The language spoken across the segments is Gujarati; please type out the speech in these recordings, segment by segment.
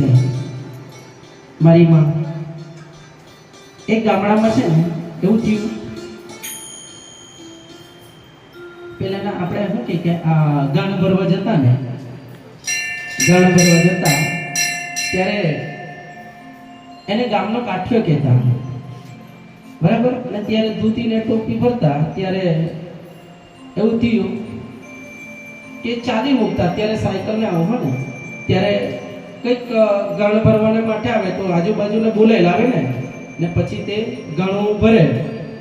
છે મારી માં એક ગામડામાં છે ને એવું થયું પેલાના આપણે શું કે આ ગણ ભરવા જતા ને ગણ ભરવા જતા ત્યારે એને ગામનો કાઠિયો કહેતા બરાબર અને ત્યારે ધોતી ને ટોપી ભરતા ત્યારે એવું થયું કે ચાલી મૂકતા ત્યારે સાયકલ ને આવો ને ત્યારે કંઈક ગણ ભરવાને માટે આવે તો આજુબાજુને બોલાય લાવે ને પછી તે ગણું ભરે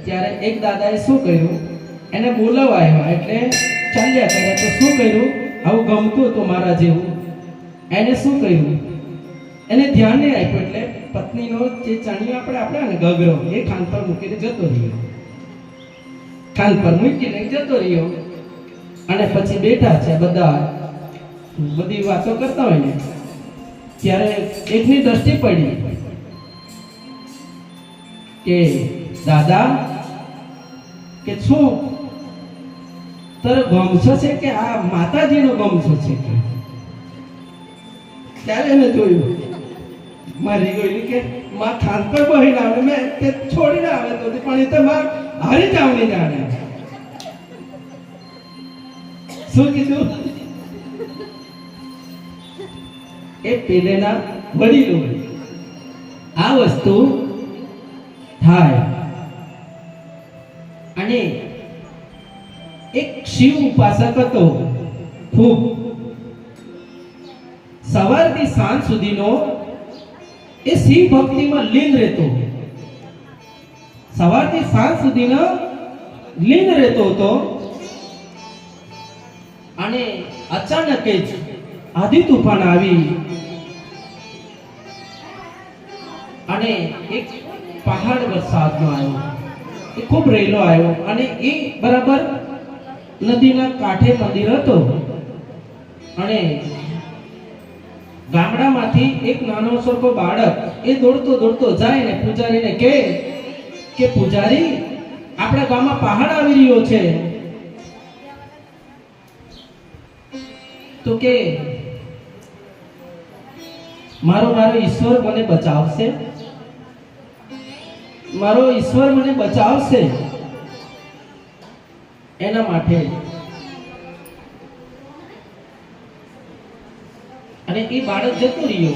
ત્યારે એક દાદાએ શું કર્યું એને બોલાવવા આવ્યા એટલે ચાલ્યા કર્યા તો શું કર્યું આવું ગમતું હતું મારા જેવું એને શું કર્યું એને ધ્યાન નહીં આપ્યું એટલે પત્નીનો જે ચણિયો આપણે ને ગગરો એ ખાન પર મૂકીને જતો રહ્યો ખાન પર મૂકીને જતો રહ્યો અને પછી બેઠા છે બધા બધી વાતો કરતા હોય ને ત્યારે એકની દ્રષ્ટિ પડી કે દાદા કે શું તારો ગમછો છે કે આ માતાજીનો ગમછો છે કે ત્યારે એને જોયું મારી ગઈ કે માં ખાન પર બહીને આવે મેં તે છોડીને આવે તો પણ એ તો માં હારી જાવની જાણે શું કીધું એ પેલેના વડીલો આ વસ્તુ થાય અને એક શિવ ઉપાસક હતો ખૂબ સવારથી સાંજ સુધીનો એ શિવ ભક્તિમાં લીન રહેતો સવારથી સાંજ સુધીનો લીન રહેતો હતો અને અચાનક જ આધી તૂફાન આવી અને એક પહાડ વરસાદનો આવ્યો એ ખૂબ રેલો આવ્યો અને એ બરાબર નદીના કાંઠે મંદિર હતો અને ગામડામાંથી એક નાનો સરખો બાળક એ દોડતો દોડતો જાય ને પૂજારીને કહે કે પૂજારી આપણા ગામમાં પહાડ આવી રહ્યો છે તો કે મારો ઈશ્વર મને બચાવશે મારો ઈશ્વર મને બચાવશે એના માટે અને એ બાળક જતો રહ્યો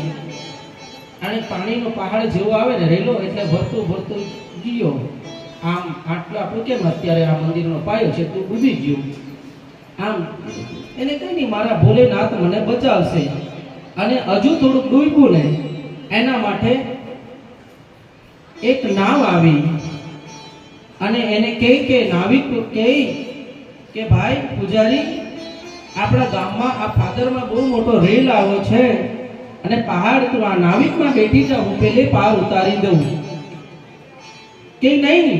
અને પાણીનો પહાડ જેવો આવે ને રેલો એટલે ભરતો ભરતો ગયો આમ આટલો આપણું કેમ અત્યારે આ મંદિરનો પાયો છે તું ડૂબી ગયો આમ એને કઈ નહીં મારા ભોલેનાથ મને બચાવશે અને હજુ થોડુંક ડૂબ્યું ને એના માટે એક નાવ આવી અને એને કહે કે નાવિક કહે કે ભાઈ પૂજારી આપણા ગામમાં આ ફાદરમાં બહુ મોટો રેલ આવ્યો છે અને પહાડ તું આ નાવિકમાં બેઠી જા હું પેલે પાર ઉતારી દઉં કે નહીં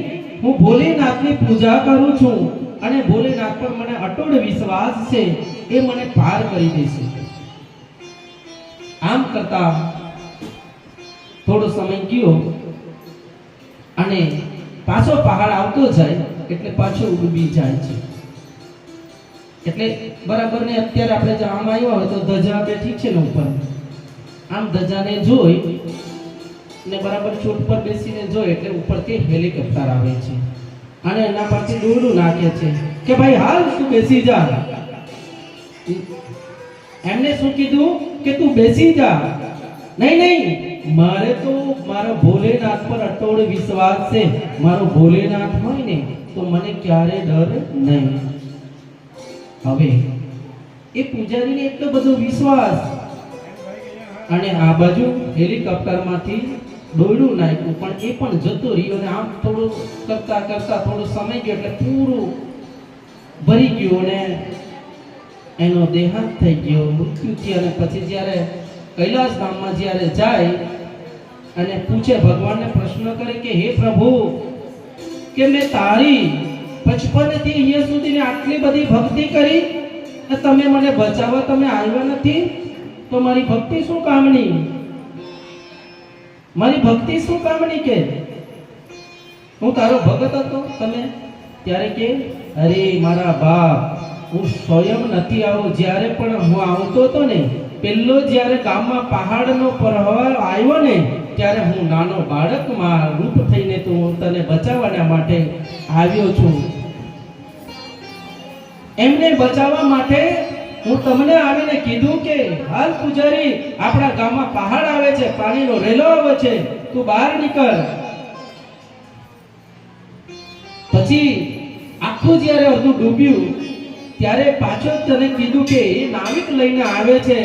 હું ભોલેનાથની પૂજા કરું છું અને ભોલેનાથ પર મને અટૂટ વિશ્વાસ છે એ મને પાર કરી દેશે આમ કરતા થોડો સમય ગયો અને પાછો પહાડ આવતો જાય એટલે પાછો ડૂબી જાય છે એટલે બરાબર ને અત્યારે આપણે જવામાં આવ્યા હોય તો ધજા બેઠી છે ને ઉપર આમ ધજાને જોઈ ને બરાબર ચોટ પર બેસીને જોઈ એટલે ઉપરથી હેલિકોપ્ટર આવે છે અને એના પરથી દોરડું નાખે છે કે ભાઈ હાલ તું બેસી જા એમને શું કીધું કે તું બેસી જા નહીં મારે તો મારા ભોલેનાથ પર અટોળ વિશ્વાસ છે મારો ભોલેનાથ હોય ને તો મને ક્યારે ડર નહીં હવે એ પૂજારીને એટલો બધો વિશ્વાસ અને આ બાજુ હેલિકોપ્ટરમાંથી દોરડું નાખ્યું પણ એ પણ જતો રહ્યો અને આમ થોડું કરતા કરતા થોડો સમય ગયો એટલે પૂરું ભરી ગયું અને એનો દેહાંત થઈ ગયો મૃત્યુ થયું અને પછી જ્યારે કૈલાસ ધામમાં જ્યારે જાય અને પૂછે ભગવાનને પ્રશ્ન કરે કે હે પ્રભુ કે મેં તારી 55 થી અહીંયા સુધી આટલી બધી ભક્તિ કરી અને તમે મને બચાવવા તમે આવ્યા નથી તો મારી ભક્તિ શું કામની મારી ભક્તિ શું કામની કે હું તારો ભગત હતો તમે ત્યારે કે અરે મારા બાપ હું સ્વયં નથી આવ્યો જ્યારે પણ હું આવતો હતો ને પેલો જ્યારે ગામમાં પહાડનો પ્રવાહ આવ્યો ને ત્યારે હું નાનો બાળકમાં રૂપ થઈને તો હું તને બચાવવાના માટે આવ્યો છું. એમને બચાવવા માટે હું તમને આવીને કીધું કે હાલ પૂજારી આપણા ગામમાં પહાડ આવે છે, પાણીનો રેલો આવે છે, તું બહાર નીકળ. પછી આખું જ્યારે અડધું ડૂબ્યું ત્યારે પાછો તને કીધું કે એ નાવિક લઈને આવે છે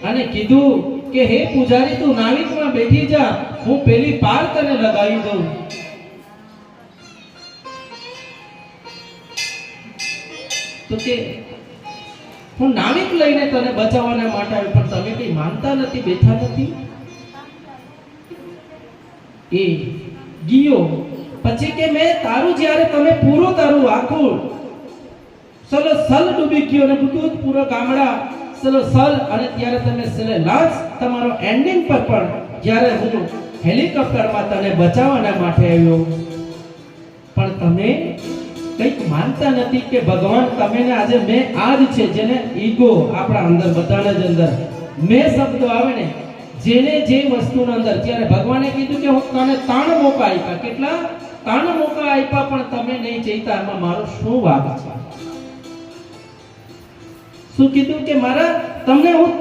અને કીધું કે હે પૂજારી તું નાવિકમાં બેઠી જા, હું પેલી પાર તને લગાવી દઉં. તો કે હું નાવિક લઈને તને બચાવવાના માટે આવ્યો, પણ તમે કઈ માનતા નથી, બેઠા નથી. એ ગયો. પછી કે મેં તારું જ્યારે તમે પૂરું તારું આખું સલ ડૂબી ગયો ને બધું પૂરો ગામડા સલ અને ત્યારે તમે લાસ્ટ તમારો એન્ડિંગ પર પણ જ્યારે હું હેલિકોપ્ટરમાં તને બચાવવાના માટે આવ્યો, પણ તમે કંઈક માનતા નથી કે ભગવાન તમે ને આજે મેં આ જ છે જેને ઈગો આપણા અંદર બધાના જ અંદર મેં શબ્દો આવે ને જેને જે વસ્તુના અંદર ત્યારે ભગવાને કીધું કે હું તને 3 મોકા આપ્યા. કેટલા 3 મોકા આપ્યા પણ તમે નહીં જઈતા, એમાં મારો શું વાંક છે? શું કીધું કે મારા તમને હું